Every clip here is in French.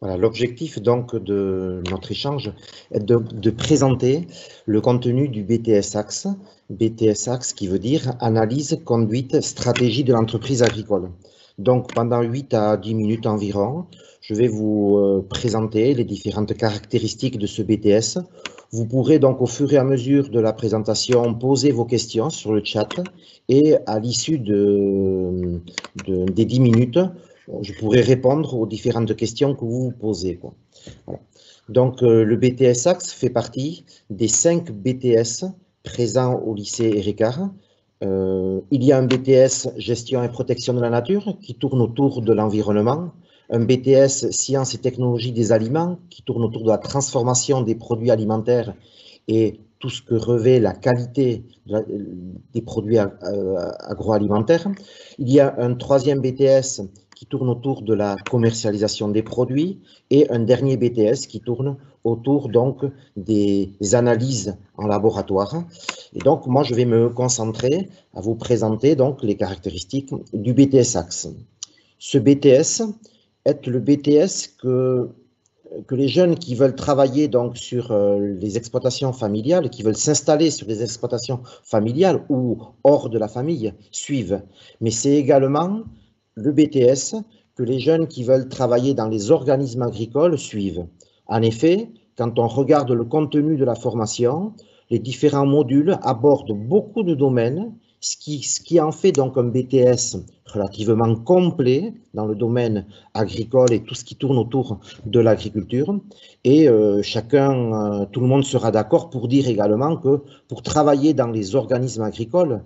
Voilà, l'objectif donc de notre échange est de présenter le contenu du BTS Axe. BTS Axe qui veut dire analyse, conduite, stratégie de l'entreprise agricole. Donc pendant 8 à 10 minutes environ, je vais vous présenter les différentes caractéristiques de ce BTS. Vous pourrez donc au fur et à mesure de la présentation poser vos questions sur le chat et à l'issue des 10 minutes, je pourrai répondre aux différentes questions que vous vous posez, quoi. Voilà. Donc, le BTS Axe fait partie des 5 BTS présents au lycée Éricard. Il y a un BTS Gestion et protection de la nature qui tourne autour de l'environnement, un BTS Sciences et technologies des aliments qui tourne autour de la transformation des produits alimentaires et tout ce que revêt la qualité des produits agroalimentaires. Il y a un troisième BTS qui tourne autour de la commercialisation des produits et un dernier BTS qui tourne autour donc des analyses en laboratoire. Et donc moi je vais me concentrer à vous présenter donc les caractéristiques du BTS Axe. Ce BTS est le BTS que les jeunes qui veulent travailler donc sur les exploitations familiales, qui veulent s'installer sur les exploitations familiales ou hors de la famille, suivent. Mais c'est également le BTS que les jeunes qui veulent travailler dans les organismes agricoles suivent. En effet, quand on regarde le contenu de la formation, les différents modules abordent beaucoup de domaines, ce qui en fait donc un BTS relativement complet dans le domaine agricole et tout ce qui tourne autour de l'agriculture. Et tout le monde sera d'accord pour dire également que pour travailler dans les organismes agricoles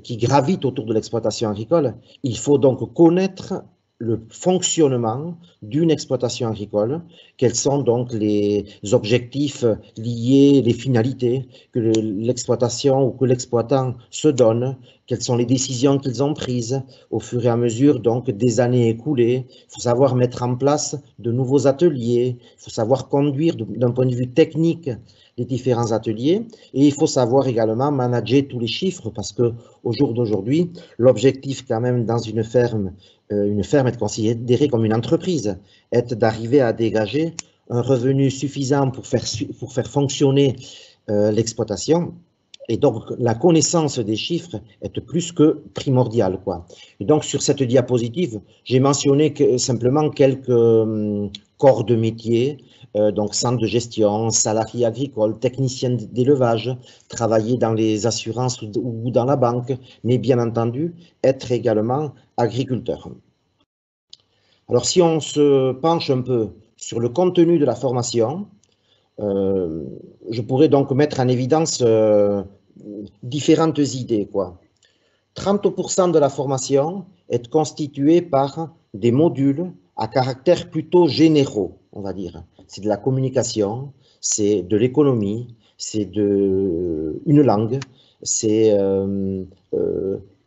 qui gravitent autour de l'exploitation agricole, il faut donc connaître le fonctionnement d'une exploitation agricole, quels sont donc les objectifs liés, les finalités que l'exploitation ou que l'exploitant se donne, quelles sont les décisions qu'ils ont prises au fur et à mesure donc des années écoulées. Il faut savoir mettre en place de nouveaux ateliers, il faut savoir conduire d'un point de vue technique les différents ateliers et il faut savoir également manager tous les chiffres parce que au jour d'aujourd'hui, l'objectif quand même dans une ferme est considérée comme une entreprise, est d'arriver à dégager un revenu suffisant pour faire fonctionner l'exploitation. Et donc, la connaissance des chiffres est plus que primordiale, quoi. Et donc, sur cette diapositive, j'ai mentionné simplement quelques corps de métier, donc centre de gestion, salarié agricole, technicien d'élevage, travailler dans les assurances ou dans la banque, mais bien entendu, être également agriculteur. Alors, si on se penche un peu sur le contenu de la formation, je pourrais donc mettre en évidence différentes idées, quoi. 30% de la formation est constituée par des modules à caractère plutôt généraux, on va dire. C'est de la communication, c'est de l'économie, c'est une langue, c'est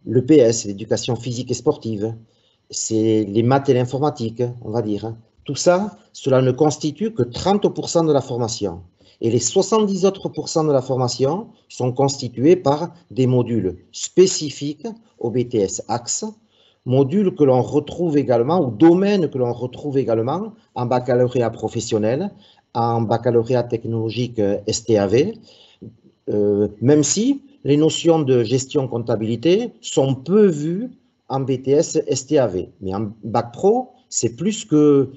l'EPS, l'éducation physique et sportive, c'est les maths et l'informatique, on va dire. Tout ça, cela ne constitue que 30% de la formation. Et les 70 autres pourcents de la formation sont constitués par des modules spécifiques au BTS Axe, modules que l'on retrouve également, ou domaines que l'on retrouve également en baccalauréat professionnel, en baccalauréat technologique STAV, même si les notions de gestion comptabilité sont peu vues en BTS STAV. Mais en bac pro, c'est plus que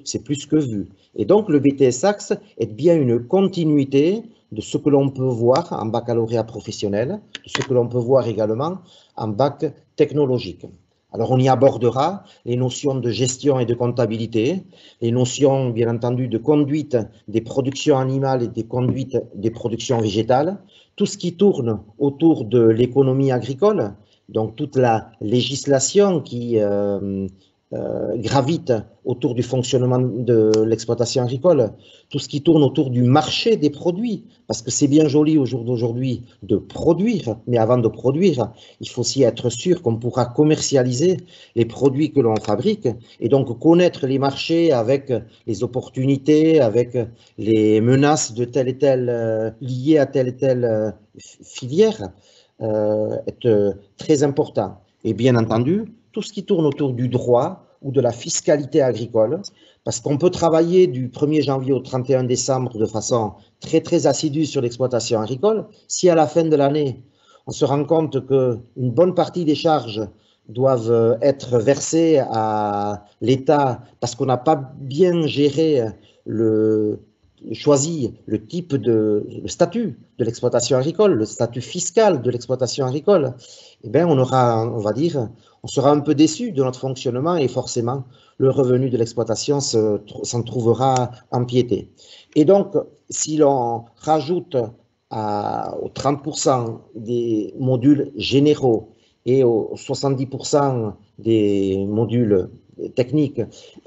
vu. Et donc, le BTS Axe est bien une continuité de ce que l'on peut voir en baccalauréat professionnel, de ce que l'on peut voir également en bac technologique. Alors, on y abordera les notions de gestion et de comptabilité, les notions, bien entendu, de conduite des productions animales et des conduites des productions végétales, tout ce qui tourne autour de l'économie agricole, donc toute la législation qui gravite autour du fonctionnement de l'exploitation agricole, tout ce qui tourne autour du marché des produits, parce que c'est bien joli au jour d'aujourd'hui de produire, mais avant de produire, il faut aussi être sûr qu'on pourra commercialiser les produits que l'on fabrique et donc connaître les marchés avec les opportunités, avec les menaces de telle et telle liées à telle et telle filière est très important. Et bien entendu, tout ce qui tourne autour du droit ou de la fiscalité agricole, Parce qu'on peut travailler du 1er janvier au 31 décembre de façon très, très assidue sur l'exploitation agricole. Si à la fin de l'année, on se rend compte qu'une bonne partie des charges doivent être versées à l'État parce qu'on n'a pas bien géré choisi le type le statut de l'exploitation agricole, le statut fiscal de l'exploitation agricole, eh bien on sera un peu déçu de notre fonctionnement et forcément le revenu de l'exploitation s'en trouvera empiété. Et donc, si l'on rajoute aux 30% des modules généraux et aux 70% des modules techniques,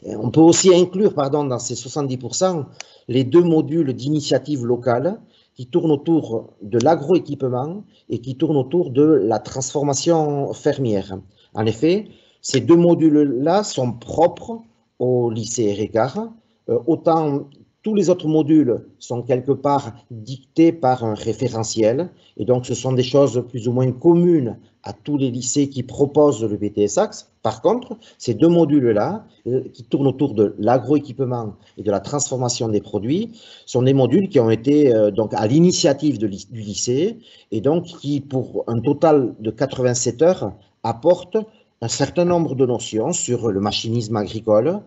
on peut aussi inclure, dans ces 70%, les 2 modules d'initiative locale qui tournent autour de l'agroéquipement et qui tournent autour de la transformation fermière. En effet, ces 2 modules-là sont propres au lycée Ricard. Autant tous les autres modules sont quelque part dictés par un référentiel, et donc ce sont des choses plus ou moins communes à tous les lycées qui proposent le BTS Axe. Par contre, ces 2 modules-là, qui tournent autour de l'agroéquipement et de la transformation des produits, sont des modules qui ont été donc à l'initiative du lycée, et donc qui, pour un total de 87 heures, apportent un certain nombre de notions sur le machinisme agricole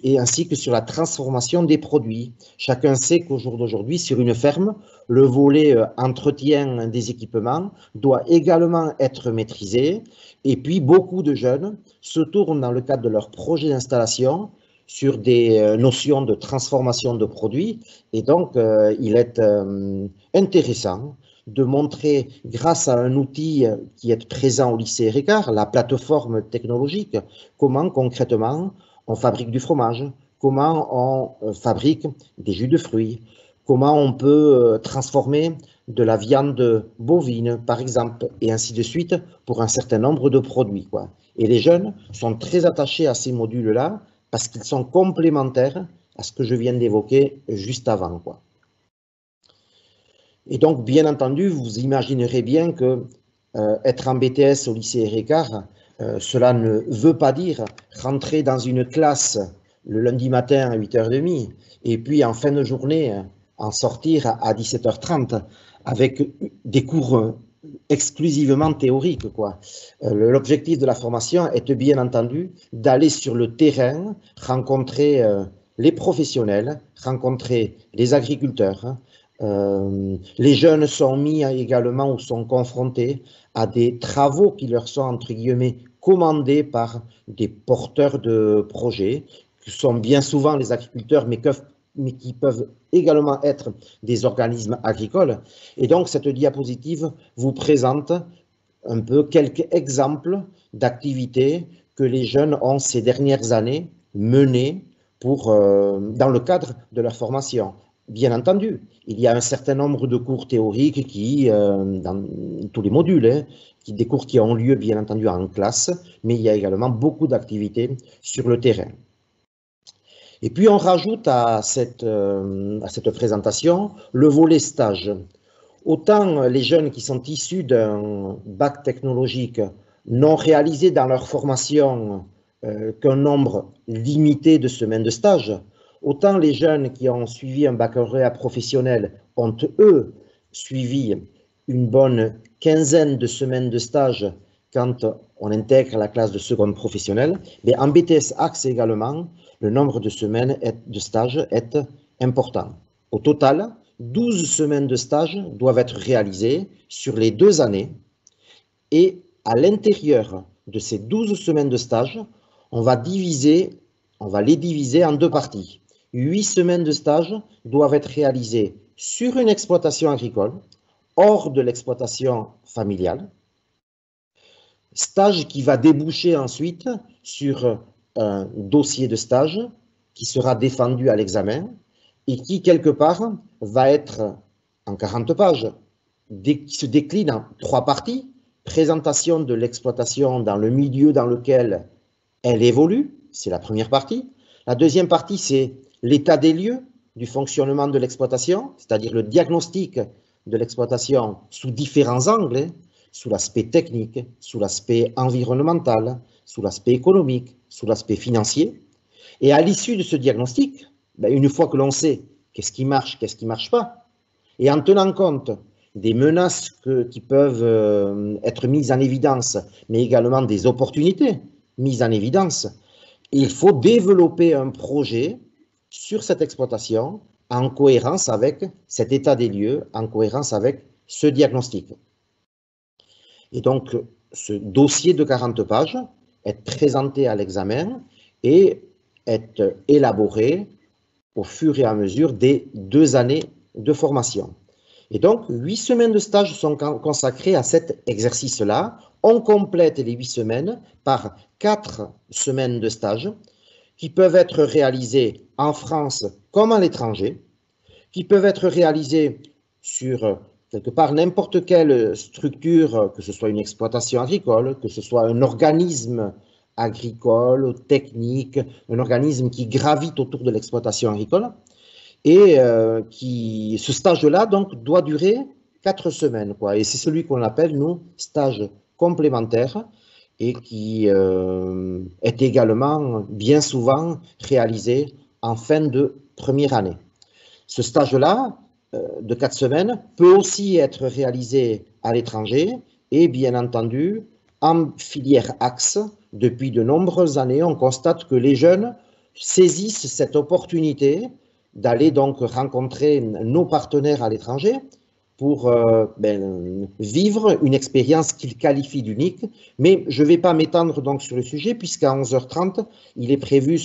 et ainsi que sur la transformation des produits. Chacun sait qu'au jour d'aujourd'hui, sur une ferme, le volet entretien des équipements doit également être maîtrisé. Et puis, beaucoup de jeunes se tournent dans le cadre de leur projet d'installation sur des notions de transformation de produits. Et donc, il est intéressant de montrer, grâce à un outil qui est présent au lycée Ricard, la plateforme technologique, comment concrètement on fabrique du fromage, comment on fabrique des jus de fruits, comment on peut transformer de la viande bovine, par exemple, et ainsi de suite, pour un certain nombre de produits, quoi. Et les jeunes sont très attachés à ces modules-là parce qu'ils sont complémentaires à ce que je viens d'évoquer juste avant, quoi. Et donc, bien entendu, vous imaginerez bien que être en BTS au lycée Ricard, cela ne veut pas dire rentrer dans une classe le lundi matin à 8h30 et puis en fin de journée en sortir à 17h30 avec des cours exclusivement théoriques, quoi. L'objectif de la formation est bien entendu d'aller sur le terrain, rencontrer les professionnels, rencontrer les agriculteurs. Les jeunes sont mis également ou sont confrontés à des travaux qui leur sont, entre guillemets, commandés par des porteurs de projets, qui sont bien souvent les agriculteurs, mais qui peuvent également être des organismes agricoles. Et donc, cette diapositive vous présente un peu quelques exemples d'activités que les jeunes ont ces dernières années menées dans le cadre de leur formation. Bien entendu, il y a un certain nombre de cours théoriques dans tous les modules, des cours qui ont lieu bien entendu en classe, mais il y a également beaucoup d'activités sur le terrain. Et puis on rajoute à cette présentation le volet stage. Autant les jeunes qui sont issus d'un bac technologique n'ont réalisé dans leur formation qu'un nombre limité de semaines de stage, autant les jeunes qui ont suivi un baccalauréat professionnel ont, eux, suivi une bonne quinzaine de semaines de stage quand on intègre la classe de seconde professionnelle. Mais en BTS Axe également, le nombre de semaines de stage est important. Au total, 12 semaines de stage doivent être réalisées sur les 2 années. Et à l'intérieur de ces 12 semaines de stage, on va les diviser en 2 parties. 8 semaines de stage doivent être réalisées sur une exploitation agricole, hors de l'exploitation familiale. Stage qui va déboucher ensuite sur un dossier de stage qui sera défendu à l'examen et qui, quelque part, va être en 40 pages, qui se décline en 3 parties. Présentation de l'exploitation dans le milieu dans lequel elle évolue, c'est la première partie. La deuxième partie, c'est l'état des lieux du fonctionnement de l'exploitation, c'est-à-dire le diagnostic de l'exploitation sous différents angles, sous l'aspect technique, sous l'aspect environnemental, sous l'aspect économique, sous l'aspect financier. Et à l'issue de ce diagnostic, ben, une fois que l'on sait qu'est-ce qui marche pas, et en tenant compte des menaces qui peuvent être mises en évidence, mais également des opportunités mises en évidence, il faut développer un projet sur cette exploitation en cohérence avec cet état des lieux, en cohérence avec ce diagnostic. Et donc, ce dossier de 40 pages est présenté à l'examen et est élaboré au fur et à mesure des 2 années de formation. Et donc, 8 semaines de stage sont consacrées à cet exercice-là. On complète les 8 semaines par 4 semaines de stage qui peuvent être réalisées en France comme à l'étranger, qui peuvent être réalisées sur quelque part n'importe quelle structure, que ce soit une exploitation agricole, que ce soit un organisme agricole, technique, un organisme qui gravite autour de l'exploitation agricole. Et ce stage-là, donc, doit durer 4 semaines, quoi. Et c'est celui qu'on appelle, nous, stage complémentaire et qui est également bien souvent réalisé en fin de première année. Ce stage-là, de 4 semaines, peut aussi être réalisé à l'étranger et, bien entendu, en filière axe. Depuis de nombreuses années, on constate que les jeunes saisissent cette opportunité d'aller donc rencontrer nos partenaires à l'étranger pour vivre une expérience qu'ils qualifient d'unique. Mais je ne vais pas m'étendre donc sur le sujet puisqu'à 11h30, il est prévu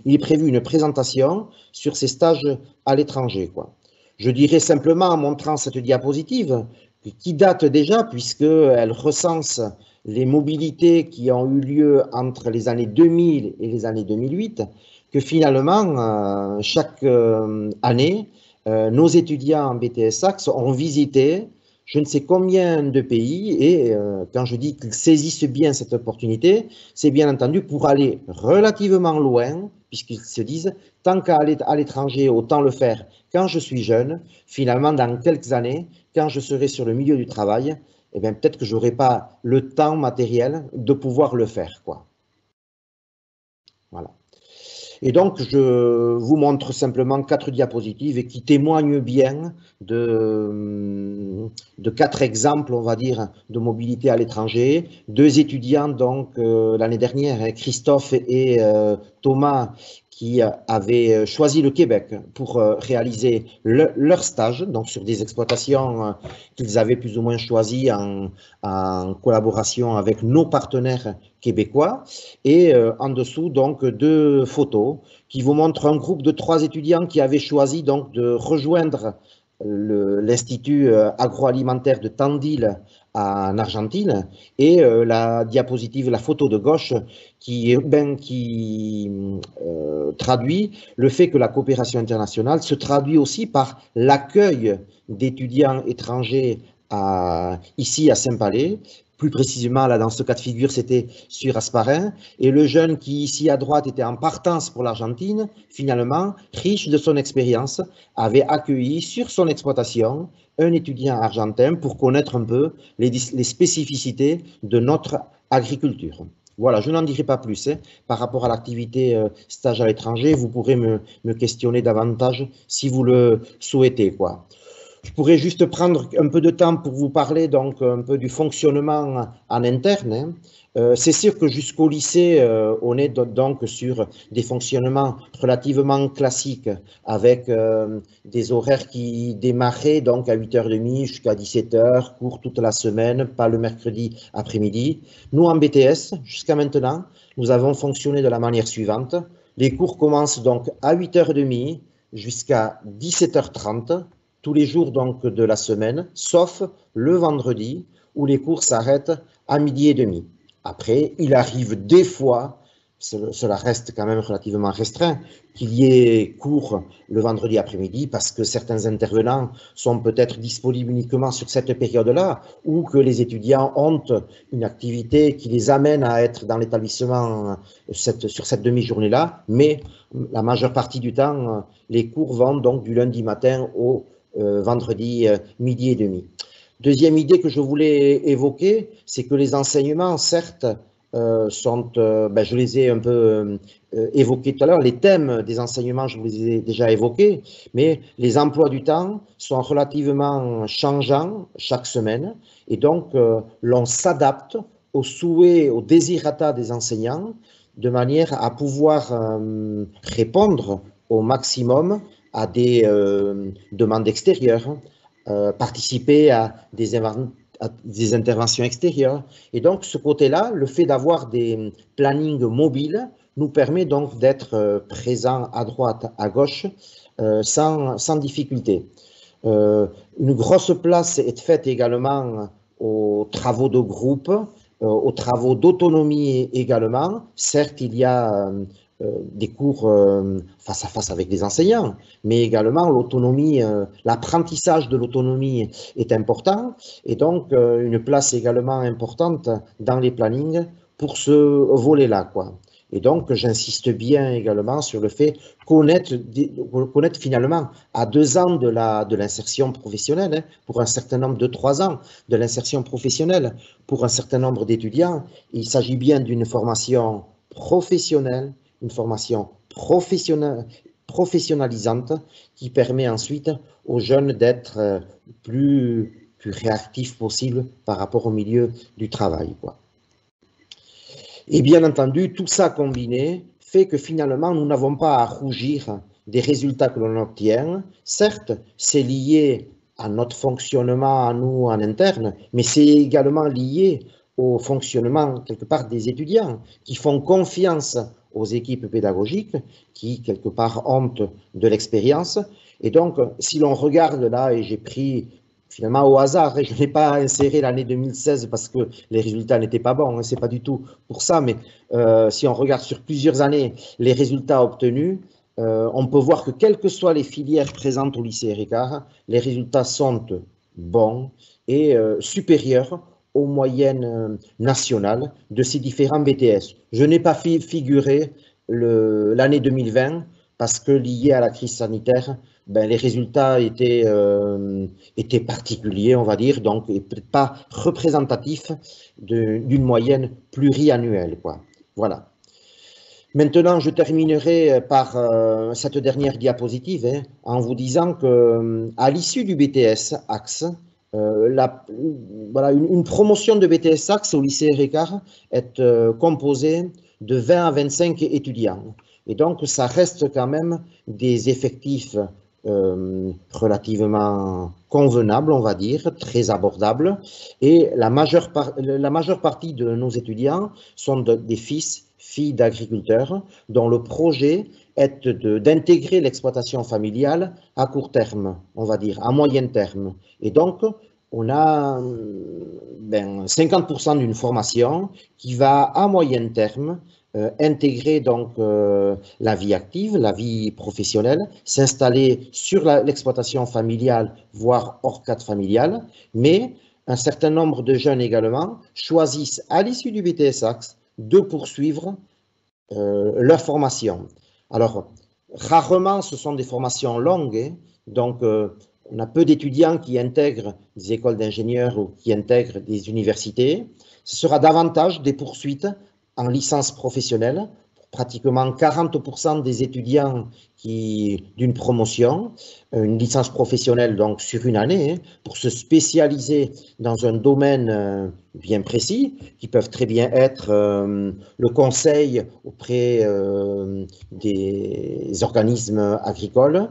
une présentation sur ces stages à l'étranger, quoi. Je dirais simplement en montrant cette diapositive qui date déjà puisqu'elle recense les mobilités qui ont eu lieu entre les années 2000 et les années 2008, que finalement, chaque année, nos étudiants en BTS Axe ont visité je ne sais combien de pays et quand je dis qu'ils saisissent bien cette opportunité, c'est bien entendu pour aller relativement loin, puisqu'ils se disent tant qu'à aller à l'étranger, autant le faire quand je suis jeune. Finalement, dans quelques années, quand je serai sur le milieu du travail, eh bien, peut-être que je n'aurai pas le temps matériel de pouvoir le faire, quoi. Voilà. Et donc, je vous montre simplement 4 diapositives qui témoignent bien de 4 exemples, on va dire, de mobilité à l'étranger. 2 étudiants, donc, l'année dernière, Christophe et Thomas, qui avaient choisi le Québec pour réaliser leur stage, donc sur des exploitations qu'ils avaient plus ou moins choisies en collaboration avec nos partenaires québécois. Et en dessous, donc, 2 photos qui vous montrent un groupe de 3 étudiants qui avaient choisi donc de rejoindre l'Institut agroalimentaire de Tandil en Argentine, et la diapositive, la photo de gauche qui traduit le fait que la coopération internationale se traduit aussi par l'accueil d'étudiants étrangers ici à Saint-Palais. Plus précisément, là, dans ce cas de figure, c'était sur Asparin. Et le jeune qui, ici à droite, était en partance pour l'Argentine, finalement, riche de son expérience, avait accueilli sur son exploitation un étudiant argentin pour connaître un peu les spécificités de notre agriculture. Voilà, je n'en dirai pas plus. Par rapport à l'activité stage à l'étranger, vous pourrez me questionner davantage si vous le souhaitez, quoi. Je pourrais juste prendre un peu de temps pour vous parler donc un peu du fonctionnement en interne. C'est sûr que jusqu'au lycée, on est donc sur des fonctionnements relativement classiques avec des horaires qui démarraient donc à 8h30 jusqu'à 17h, cours toute la semaine, pas le mercredi après-midi. Nous, en BTS, jusqu'à maintenant, nous avons fonctionné de la manière suivante. Les cours commencent donc à 8h30 jusqu'à 17h30. Tous les jours donc de la semaine, sauf le vendredi où les cours s'arrêtent à 12h30. Après, il arrive des fois, cela reste quand même relativement restreint, qu'il y ait cours le vendredi après-midi parce que certains intervenants sont peut-être disponibles uniquement sur cette période-là ou que les étudiants ont une activité qui les amène à être dans l'établissement sur cette demi-journée-là, mais la majeure partie du temps, les cours vont donc du lundi matin au vendredi 12h30. Deuxième idée que je voulais évoquer, c'est que les enseignements, certes, je les ai un peu évoqués tout à l'heure. Les thèmes des enseignements, je vous les ai déjà évoqués, mais les emplois du temps sont relativement changeants chaque semaine, et donc l'on s'adapte aux souhaits, aux désirata des enseignants, de manière à pouvoir répondre au maximum à des demandes extérieures, participer à des interventions extérieures. Et donc, ce côté-là, le fait d'avoir des plannings mobiles nous permet donc d'être présents à droite, à gauche, sans difficulté. Une grosse place est faite également aux travaux de groupe, aux travaux d'autonomie également. Certes, il y a des cours face à face avec les enseignants, mais également l'autonomie, l'apprentissage de l'autonomie est important, et donc une place également importante dans les plannings pour ce volet-là, quoi. Et donc, j'insiste bien également sur le fait connaître finalement à 2 ans de l'insertion professionnelle, hein, pour un certain nombre de 3 ans de l'insertion professionnelle, pour un certain nombre d'étudiants, il s'agit bien d'une formation professionnelle, une formation professionnalisante qui permet ensuite aux jeunes d'être plus réactifs possible par rapport au milieu du travail, quoi. Et bien entendu, tout ça combiné fait que finalement, nous n'avons pas à rougir des résultats que l'on obtient. Certes, c'est lié à notre fonctionnement, à nous en interne, mais c'est également lié au fonctionnement, quelque part, des étudiants qui font confiance aux équipes pédagogiques, qui, quelque part, ont de l'expérience. Et donc, si l'on regarde là, et j'ai pris finalement au hasard, et je n'ai pas inséré l'année 2016 parce que les résultats n'étaient pas bons, hein, c'est pas du tout pour ça, mais si on regarde sur plusieurs années les résultats obtenus, on peut voir que quelles que soient les filières présentes au lycée Ricard, les résultats sont bons et supérieurs aux moyennes nationales de ces différents BTS. Je n'ai pas figuré l'année 2020 parce que lié à la crise sanitaire, les résultats étaient particuliers, on va dire, donc peut-être pas représentatifs d'une moyenne pluriannuelle, quoi. Voilà. Maintenant, je terminerai par cette dernière diapositive, hein, en vous disant que à l'issue du BTS Axe, voilà, une promotion de BTS Axe au lycée Ricard est composée de 20 à 25 étudiants. Et donc, ça reste quand même des effectifs relativement convenables, on va dire, très abordables. Et la majeure partie de nos étudiants sont des filles d'agriculteurs dont le projet est d'intégrer l'exploitation familiale à court terme, on va dire, à moyen terme. Et donc, on a 50% d'une formation qui va à moyen terme intégrer donc la vie active, la vie professionnelle, s'installer sur l'exploitation familiale, voire hors cadre familial, mais un certain nombre de jeunes également choisissent à l'issue du BTS Axe de poursuivre leur formation. Alors, rarement ce sont des formations longues, hein, donc on a peu d'étudiants qui intègrent des écoles d'ingénieurs ou qui intègrent des universités. Ce sera davantage des poursuites en licence professionnelle, pratiquement 40% des étudiants d'une promotion, une licence professionnelle donc sur une année, hein, pour se spécialiser dans un domaine bien précis, qui peuvent très bien être le conseil auprès des organismes agricoles,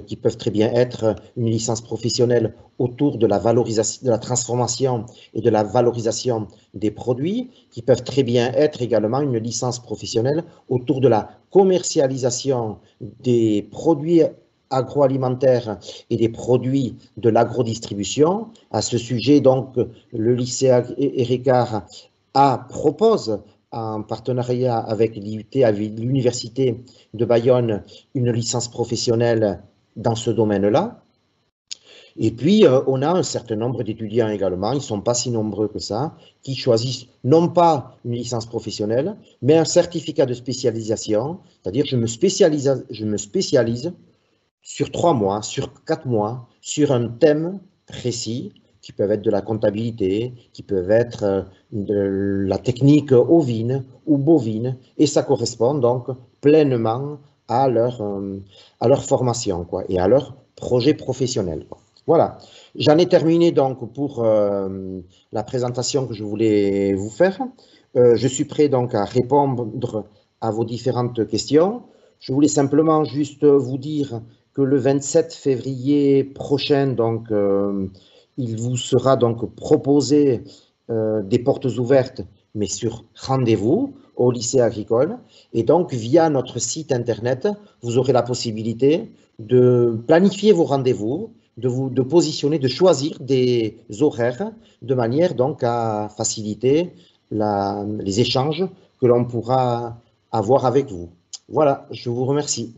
qui peuvent très bien être une licence professionnelle autour de la valorisation, de la transformation et de la valorisation des produits, qui peuvent très bien être également une licence professionnelle autour de la commercialisation des produits agroalimentaires et des produits de l'agrodistribution. À ce sujet, donc, le lycée Ricard propose, en partenariat avec l'IUT, avec l'Université de Bayonne, une licence professionnelle dans ce domaine-là. Et puis, on a un certain nombre d'étudiants également, ils ne sont pas si nombreux que ça, qui choisissent non pas une licence professionnelle, mais un certificat de spécialisation, c'est-à-dire je me spécialise sur 3 mois, sur 4 mois, sur un thème précis qui peuvent être de la comptabilité, qui peuvent être de la technique ovine ou bovine, et ça correspond donc pleinement à leur formation, quoi, et à leur projet professionnel, quoi. Voilà, j'en ai terminé donc pour la présentation que je voulais vous faire. Je suis prêt donc à répondre à vos différentes questions. Je voulais simplement juste vous dire que le 27 février prochain, donc, il vous sera donc proposé des portes ouvertes, mais sur rendez-vous au lycée agricole. Et donc, via notre site internet, vous aurez la possibilité de planifier vos rendez-vous, de positionner, de choisir des horaires de manière donc à faciliter les échanges que l'on pourra avoir avec vous. Voilà, je vous remercie.